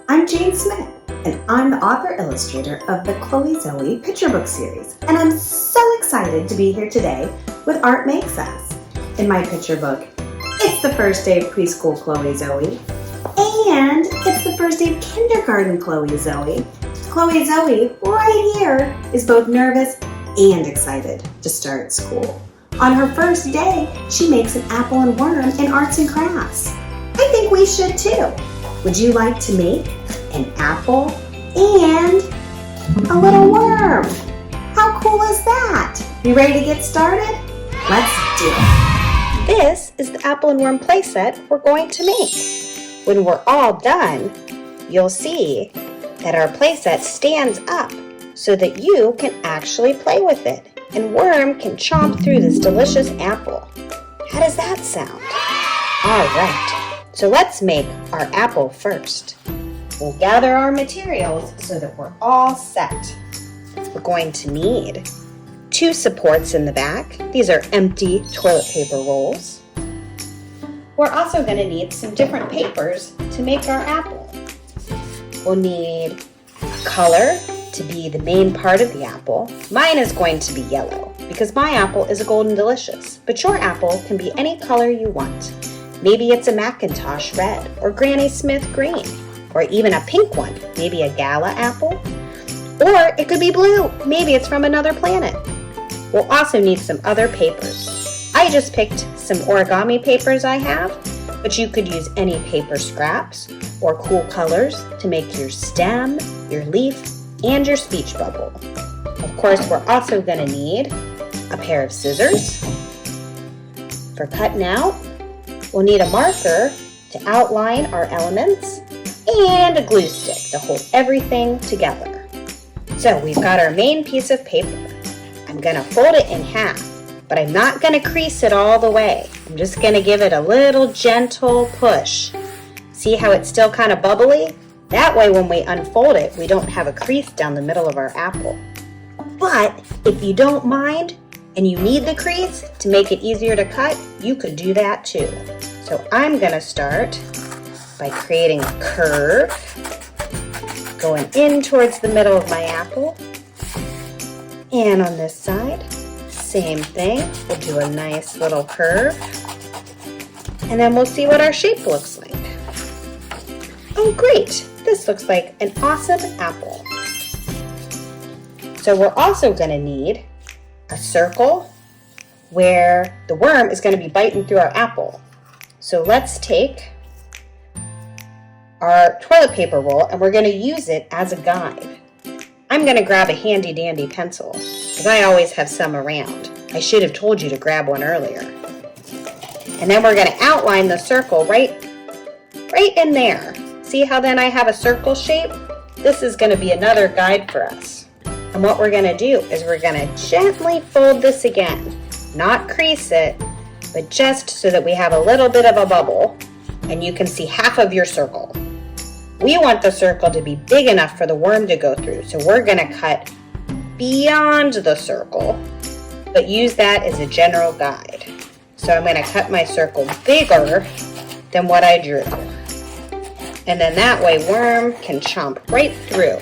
I'm Jane Smith, and I'm the author-illustrator of the Chloe Zoe picture book series, and I'm so excited to be here today with Art Makes Us. In my picture book, it's the first day of preschool Chloe Zoe, and it's the first day of kindergarten Chloe Zoe. Chloe Zoe, right here, is both nervous and excited to start school. On her first day, she makes an apple and worm in arts and crafts. I think we should too. Would you like to make an apple and a little worm? How cool is that? You ready to get started? Let's do it. This is the apple and worm playset we're going to make. When we're all done, you'll see that our playset stands up so that you can actually play with it, and Worm can chomp through this delicious apple. How does that sound? All right. So let's make our apple first. We'll gather our materials so that we're all set. We're going to need 2 supports in the back. These are empty toilet paper rolls. We're also going to need some different papers to make our apple. We'll need color to be the main part of the apple. Mine is going to be yellow because my apple is a Golden Delicious, but your apple can be any color you want. Maybe it's a Macintosh red or Granny Smith green, or even a pink one, maybe a Gala apple. Or it could be blue, maybe it's from another planet. We'll also need some other papers. I just picked some origami papers I have, but you could use any paper scraps or cool colors to make your stem, your leaf, and your speech bubble. Of course, we're also going to need a pair of scissors for cutting out. We'll need a marker to outline our elements and a glue stick to hold everything together. So we've got our main piece of paper. I'm going to fold it in half, but I'm not going to crease it all the way. I'm just going to give it a little gentle push. See how it's still kind of bubbly? That way when we unfold it, we don't have a crease down the middle of our apple. But if you don't mind, and you need the crease to make it easier to cut, you could do that too. So I'm gonna start by creating a curve, going in towards the middle of my apple. And on this side, same thing. We'll do a nice little curve. And then we'll see what our shape looks like. Oh great, this looks like an awesome apple. So we're also gonna need a circle where the worm is going to be biting through our apple. So let's take our toilet paper roll and we're going to use it as a guide. I'm going to grab a handy dandy pencil because I always have some around. I should have told you to grab one earlier. And then we're going to outline the circle right in there. See how then I have a circle shape? This is going to be another guide for us. And what we're going to do is we're going to gently fold this again, not crease it, but just so that we have a little bit of a bubble and you can see half of your circle. We want the circle to be big enough for the worm to go through, so we're going to cut beyond the circle, but use that as a general guide. So I'm going to cut my circle bigger than what I drew. And then that way worm can chomp right through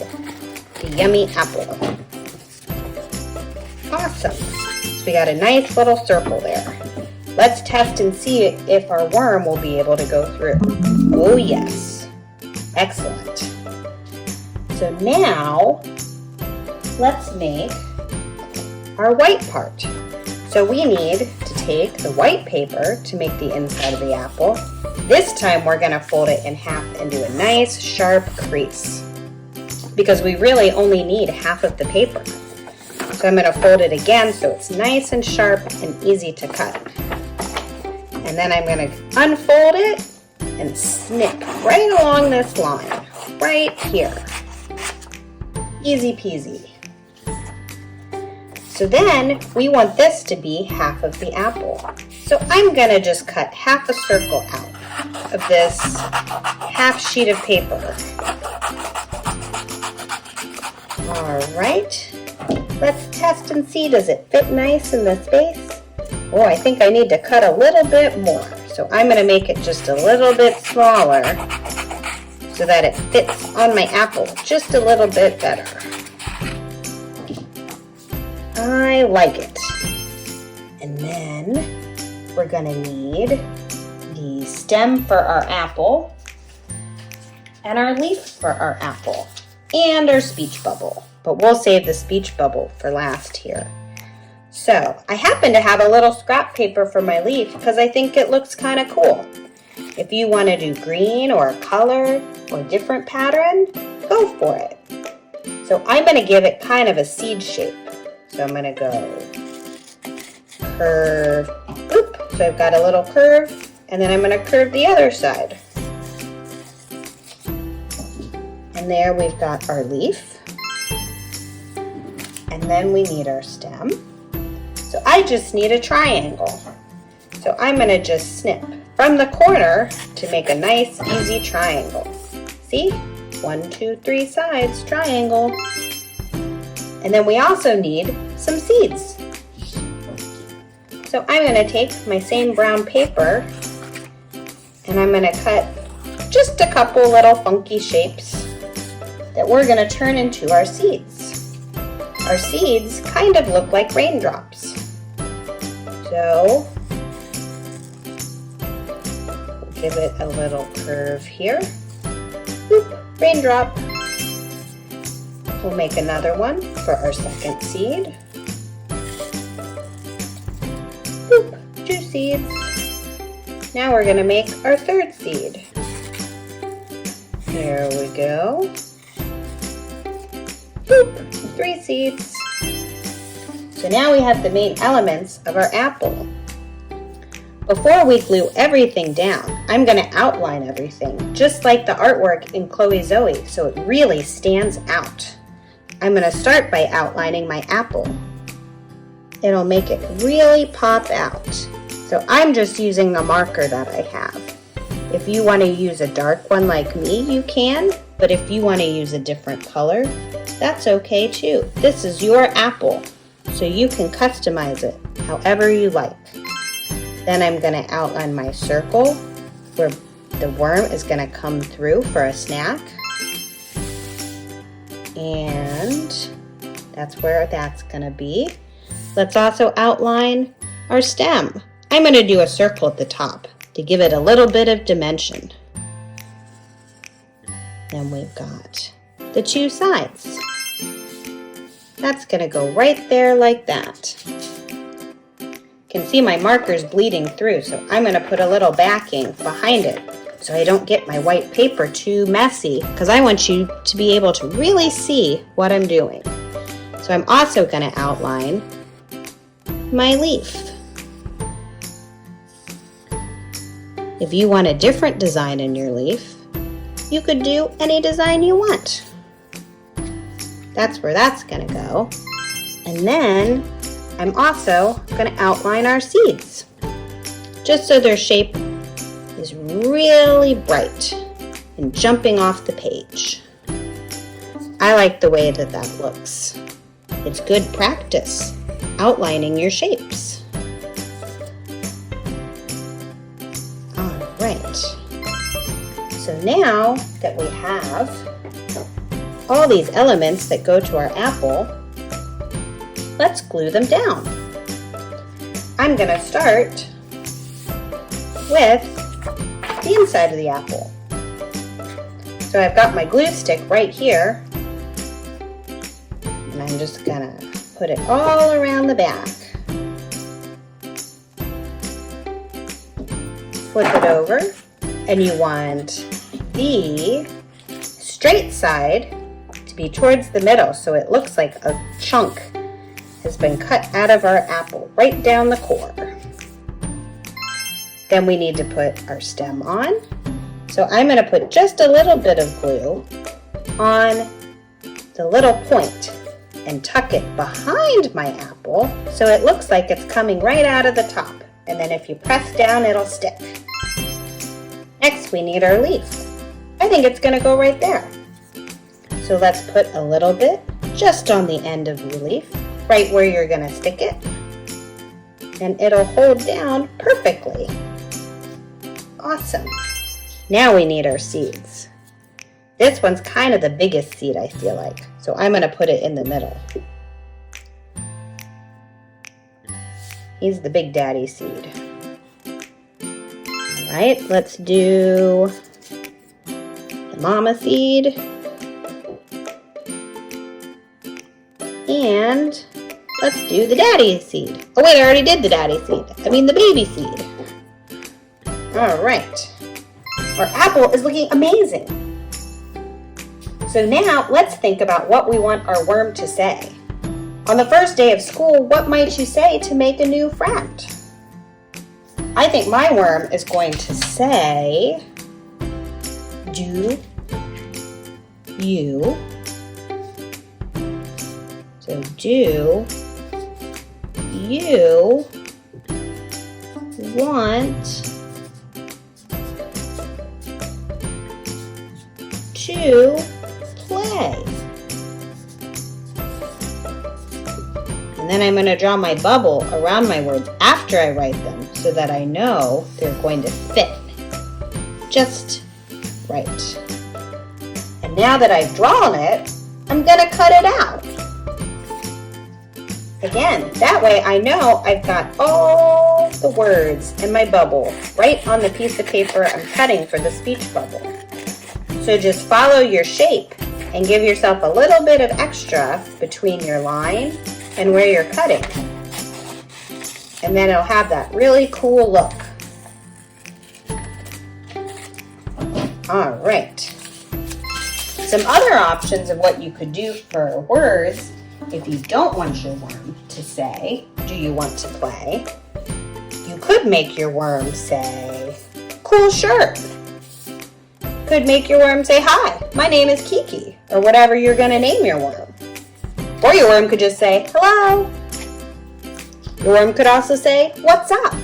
the yummy apple. Awesome. So we got a nice little circle there. Let's test and see if our worm will be able to go through. Oh yes. Excellent. So now let's make our white part. So we need to take the white paper to make the inside of the apple. This time we're going to fold it in half and do a nice sharp crease, because we really only need half of the paper. So I'm going to fold it again so it's nice and sharp and easy to cut. And then I'm going to unfold it and snip right along this line, right here. Easy peasy. So then we want this to be half of the apple. So I'm going to just cut half a circle out of this half sheet of paper. All right, let's test and see, does it fit nice in the space? Oh, I think I need to cut a little bit more. So I'm going to make it just a little bit smaller so that it fits on my apple just a little bit better. I like it. And then we're going to need the stem for our apple and our leaf for our apple and our speech bubble. But we'll save the speech bubble for last here. So I happen to have a little scrap paper for my leaf because I think it looks kind of cool. If you want to do green or a color or a different pattern, go for it. So I'm going to give it kind of a seed shape. So I'm going to go curve, boop. So I've got a little curve, and then I'm going to curve the other side. And there we've got our leaf. And then we need our stem. So I just need a triangle. So I'm going to just snip from the corner to make a nice, easy triangle. See? 1, 2, 3 sides, triangle. And then we also need some seeds. So I'm going to take my same brown paper and I'm going to cut just a couple little funky shapes that we're going to turn into our seeds. Our seeds kind of look like raindrops. So we'll give it a little curve here. Boop, raindrop. We'll make another one for our second seed. Boop, 2 seeds. Now we're going to make our third seed. There we go. Boop, 3 seeds. So now we have the main elements of our apple. Before we glue everything down, I'm going to outline everything, just like the artwork in Chloe Zoe, so it really stands out. I'm going to start by outlining my apple. It'll make it really pop out. So I'm just using the marker that I have. If you want to use a dark one like me, you can, but if you want to use a different color, that's okay too. This is your apple, so you can customize it however you like. Then I'm going to outline my circle where the worm is going to come through for a snack. And that's where that's going to be. Let's also outline our stem. I'm going to do a circle at the top to give it a little bit of dimension. Then we've got the 2 sides. That's going to go right there like that. You can see my marker's bleeding through, so I'm going to put a little backing behind it so I don't get my white paper too messy, because I want you to be able to really see what I'm doing. So I'm also going to outline my leaf. If you want a different design in your leaf, you could do any design you want. That's where that's going to go. And then I'm also going to outline our seeds, just so their shape is really bright and jumping off the page. I like the way that that looks. It's good practice, outlining your shapes. All right. So now that we have all these elements that go to our apple, let's glue them down. I'm going to start with the inside of the apple. So I've got my glue stick right here, and I'm just going to put it all around the back. Flip it over, and you want the straight side to be towards the middle, so it looks like a chunk has been cut out of our apple right down the core. Then we need to put our stem on. So I'm going to put just a little bit of glue on the little point and tuck it behind my apple so it looks like it's coming right out of the top. And then if you press down, it'll stick. Next, we need our leaf. I think it's going to go right there. So let's put a little bit just on the end of your leaf, right where you're going to stick it. and it'll hold down perfectly. Awesome. Now we need our seeds. This one's kind of the biggest seed, I feel like, so I'm going to put it in the middle. He's the big daddy seed. All right, let's do the mama seed. And let's do the daddy seed. Oh wait, I already did the daddy seed. I mean the baby seed. All right. Our apple is looking amazing. So now let's think about what we want our worm to say. On the first day of school, what might you say to make a new friend? I think my worm is going to say, do you, so do you want to play? And then I'm going to draw my bubble around my words after I write them so that I know they're going to fit just right. And now that I've drawn it, I'm going to cut it out. Again, that way I know I've got all the words in my bubble right on the piece of paper I'm cutting for the speech bubble. So just follow your shape and give yourself a little bit of extra between your line and where you're cutting. And then it'll have that really cool look. All right. Some other options of what you could do for words if you don't want your worm to say, do you want to play? You could make your worm say, cool shirt. Could make your worm say, hi, my name is Kiki, or whatever you're going to name your worm. Or your worm could just say, hello. Your worm could also say, what's up?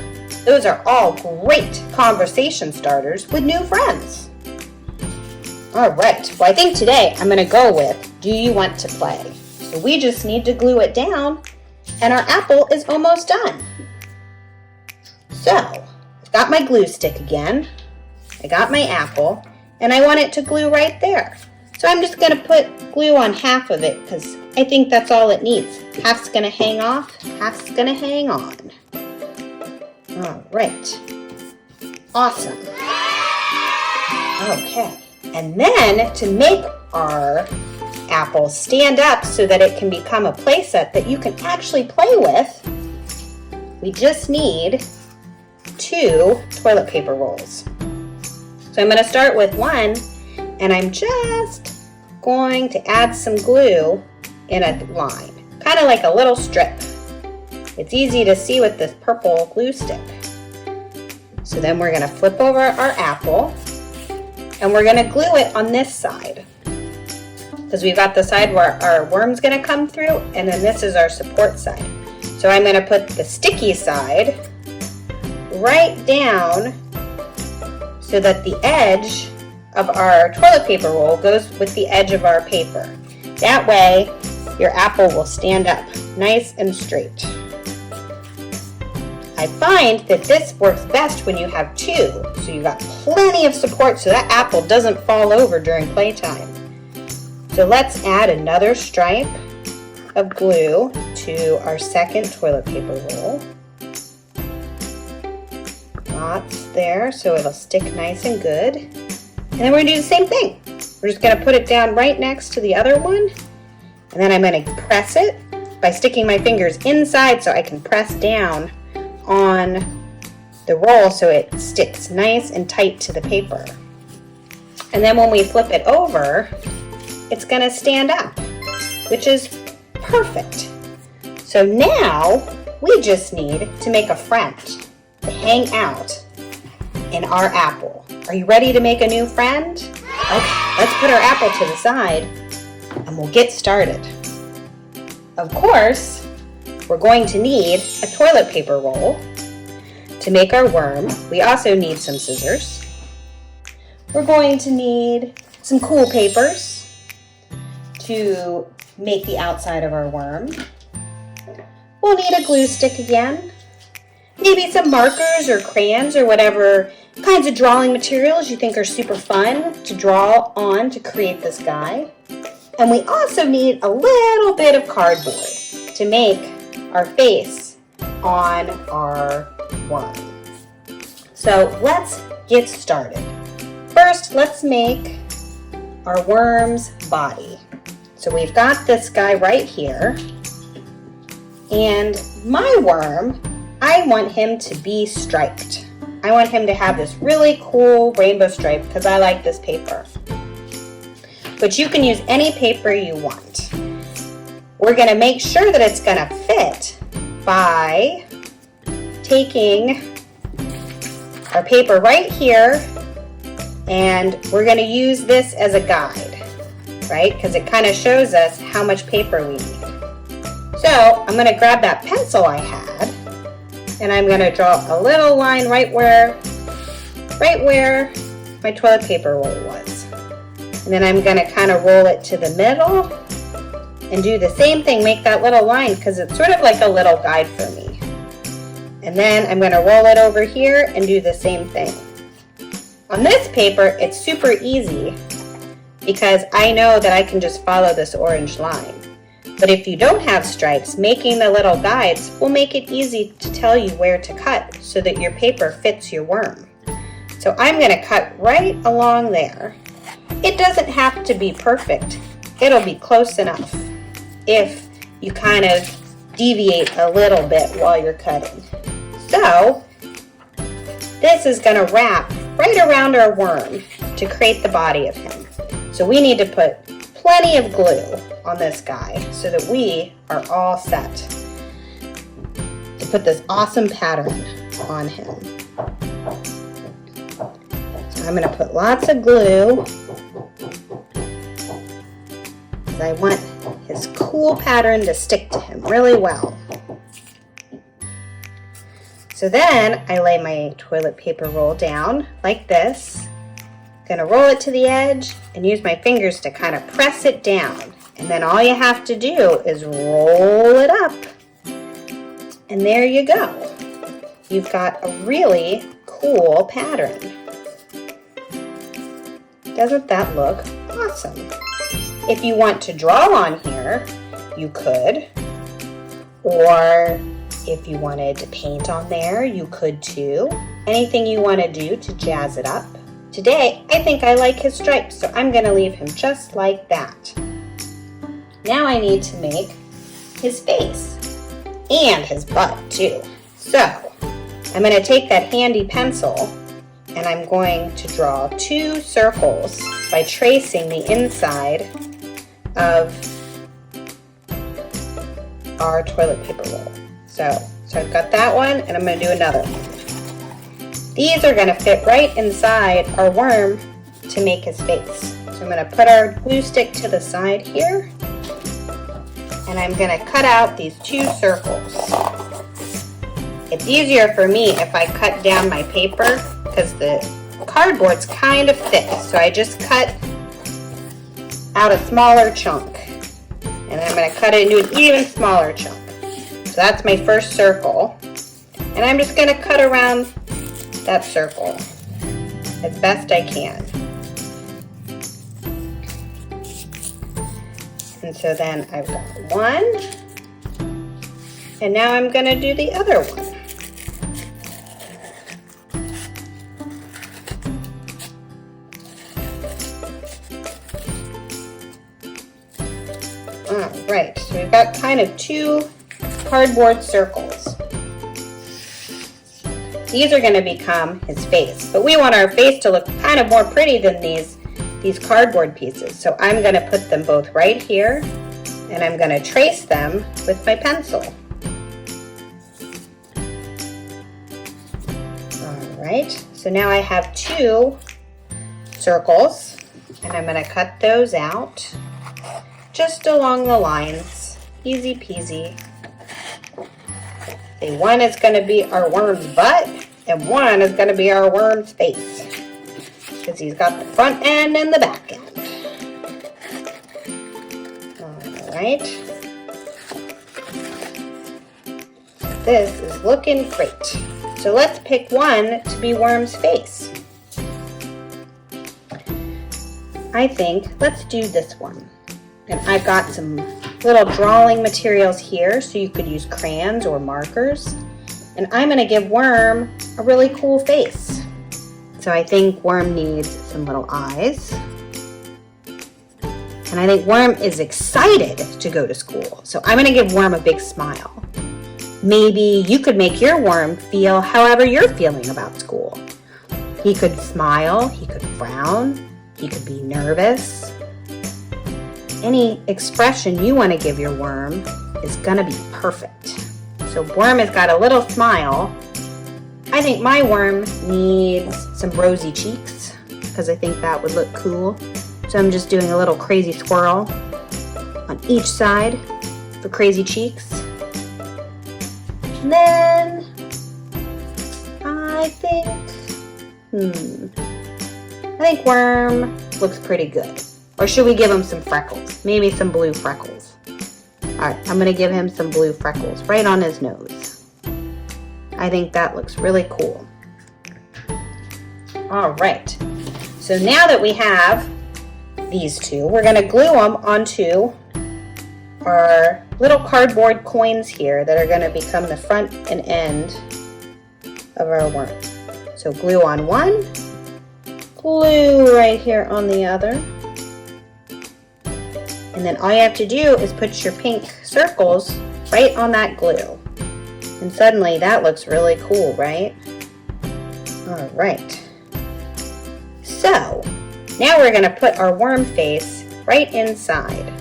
Those are all great conversation starters with new friends. All right, well I think today I'm going to go with, do you want to play? So we just need to glue it down and our apple is almost done. So I've got my glue stick again. I got my apple and I want it to glue right there. So I'm just going to put glue on half of it because I think that's all it needs. Half's going to hang off, half's going to hang on. All right. Awesome. Okay. And then to make our apple stand up so that it can become a playset that you can actually play with, we just need 2 toilet paper rolls. So I'm going to start with one, and I'm just going to add some glue in a line, kind of like a little strip. It's easy to see with this purple glue stick. So then we're going to flip over our apple, and we're going to glue it on this side. Because we've got the side where our worm's going to come through, and then this is our support side. So I'm going to put the sticky side right down so that the edge of our toilet paper roll goes with the edge of our paper. That way, your apple will stand up nice and straight. I find that this works best when you have 2, so you've got plenty of support so that apple doesn't fall over during playtime. So let's add another stripe of glue to our second toilet paper roll. Lots there so it'll stick nice and good. And then we're going to do the same thing. We're just going to put it down right next to the other one. And then I'm going to press it by sticking my fingers inside so I can press down on the roll so it sticks nice and tight to the paper. And then when we flip it over, it's going to stand up, which is perfect. So now we just need to make a friend to hang out in our apple. Are you ready to make a new friend? Okay, let's put our apple to the side and we'll get started. Of course, we're going to need a toilet paper roll to make our worm. We also need some scissors. We're going to need some cool papers to make the outside of our worm. We'll need a glue stick again. maybe some markers or crayons or whatever kinds of drawing materials you think are super fun to draw on to create this guy. And we also need a little bit of cardboard to make our face on our worm. So let's get started. First, let's make our worm's body. So we've got this guy right here. And my worm, I want him to be striped. I want him to have this really cool rainbow stripe because I like this paper. But you can use any paper you want. We're going to make sure that it's going to fit by taking our paper right here, and we're going to use this as a guide, right? Because it kind of shows us how much paper we need. So I'm going to grab that pencil I had, and I'm going to draw a little line right where my toilet paper roll was. And then I'm going to kind of roll it to the middle and do the same thing, make that little line because it's sort of like a little guide for me. And then I'm going to roll it over here and do the same thing. On this paper, it's super easy because I know that I can just follow this orange line. But if you don't have stripes, making the little guides will make it easy to tell you where to cut so that your paper fits your worm. So I'm going to cut right along there. It doesn't have to be perfect. It'll be close enough if you kind of deviate a little bit while you're cutting. So this is going to wrap right around our worm to create the body of him. So we need to put plenty of glue on this guy so that we are all set to put this awesome pattern on him. So I'm going to put lots of glue because I want his cool pattern to stick to him really well. So then I lay my toilet paper roll down like this. I'm going to roll it to the edge and use my fingers to kind of press it down. And then all you have to do is roll it up. And there you go. You've got a really cool pattern. Doesn't that look awesome? If you want to draw on here, you could. Or if you wanted to paint on there, you could too. Anything you want to do to jazz it up. Today, I think I like his stripes, so I'm going to leave him just like that. Now I need to make his face and his butt too. So I'm going to take that handy pencil and I'm going to draw 2 circles by tracing the inside of our toilet paper roll. So I've got that one and I'm going to do another one. These are going to fit right inside our worm to make his face. So I'm going to put our glue stick to the side here and I'm going to cut out these 2 circles. It's easier for me if I cut down my paper because the cardboard's kind of thick. So I just cut out a smaller chunk and I'm going to cut it into an even smaller chunk. So that's my first circle. And I'm just going to cut around that circle as best I can. And so then I've got one, and now I'm going to do the other one. All right, so we've got kind of 2 cardboard circles. These are going to become his face, but we want our face to look kind of more pretty than these cardboard pieces. So I'm going to put them both right here and I'm going to trace them with my pencil. All right, so now I have 2 circles and I'm going to cut those out just along the lines. Easy peasy. See, one is going to be our worm's butt and one is going to be our worm's face, because he's got the front end and the back end. All right. This is looking great. So let's pick one to be Worm's face. I think let's do this one. And I've got some little drawing materials here, so you could use crayons or markers. And I'm going to give Worm a really cool face. So I think Worm needs some little eyes. And I think Worm is excited to go to school. So I'm going to give Worm a big smile. Maybe you could make your Worm feel however you're feeling about school. He could smile, he could frown, he could be nervous. Any expression you want to give your Worm is going to be perfect. So Worm has got a little smile. I think my Worm needs some rosy cheeks because I think that would look cool. So I'm just doing a little crazy swirl on each side for crazy cheeks. And then I think Worm looks pretty good. Or should we give him some freckles? Maybe some blue freckles. Alright, I'm going to give him some blue freckles right on his nose. I think that looks really cool. Alright, so now that we have these two, we're going to glue them onto our little cardboard coins here that are going to become the front and end of our worm. So glue on one, glue right here on the other. And then all you have to do is put your pink circles right on that glue. And suddenly that looks really cool, right? All right. So now we're going to put our worm face right inside.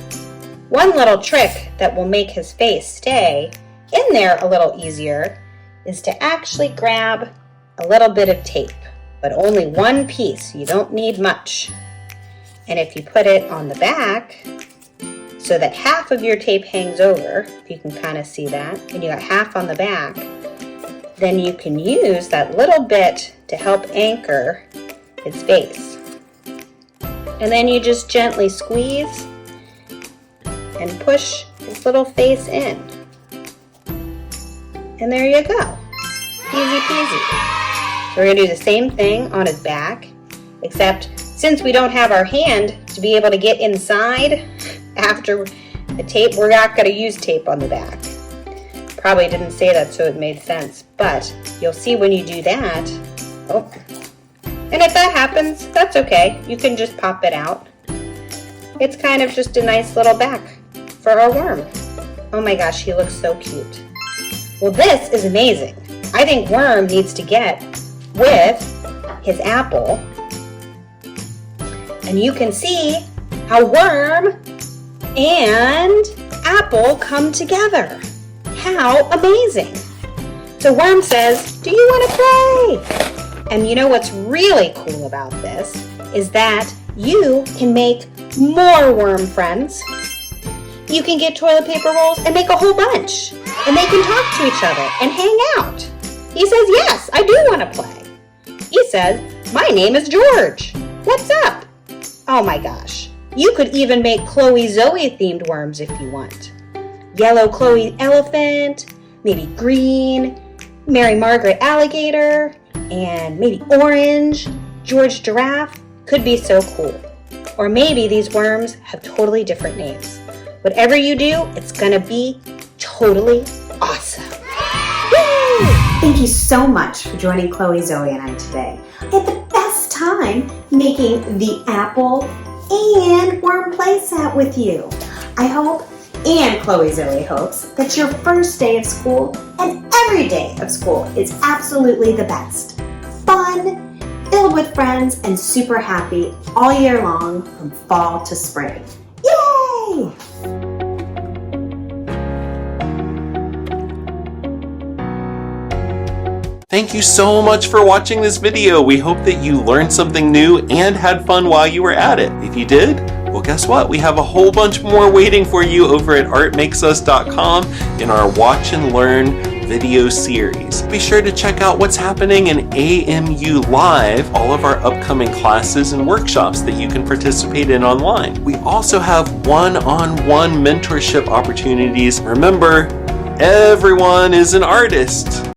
One little trick that will make his face stay in there a little easier is to actually grab a little bit of tape, but only one piece. You don't need much. And if you put it on the back, so that half of your tape hangs over, if you can kind of see that, and you got half on the back, then you can use that little bit to help anchor its face. And then you just gently squeeze and push his little face in. And there you go. Easy peasy. So we're going to do the same thing on his back, except since we don't have our hand to be able to get inside after the tape, we're not going to use tape on the back. Probably didn't say that so it made sense, but you'll see when you do that. Oh, and if that happens, that's okay. You can just pop it out. It's kind of just a nice little back for our worm. Oh my gosh, he looks so cute. Well, this is amazing. I think Worm needs to get with his apple. And you can see how Worm and apple come together. How amazing. So Worm says, do you want to play? And you know what's really cool about this is that you can make more worm friends. You can get toilet paper rolls and make a whole bunch. And they can talk to each other and hang out. He says, yes, I do want to play. He says, my name is George. What's up? Oh my gosh. You could even make Chloe Zoe themed worms if you want. Yellow Chloe elephant, maybe green, Mary Margaret alligator, and maybe orange, George giraffe. Could be so cool. Or maybe these worms have totally different names. Whatever you do, it's gonna be totally awesome. Woo! Thank you so much for joining Chloe Zoe and I today. I had the best time making the apple and worm playset with you. I hope, and Chloe Zoe hopes, that your first day of school and every day of school is absolutely the best. Fun, filled with friends, and super happy all year long from fall to spring. Yay! Thank you so much for watching this video. We hope that you learned something new and had fun while you were at it. If you did, well, guess what? We have a whole bunch more waiting for you over at artmakesus.com in our Watch and Learn video series. Be sure to check out what's happening in AMU Live, all of our upcoming classes and workshops that you can participate in online. We also have one-on-one mentorship opportunities. Remember, everyone is an artist.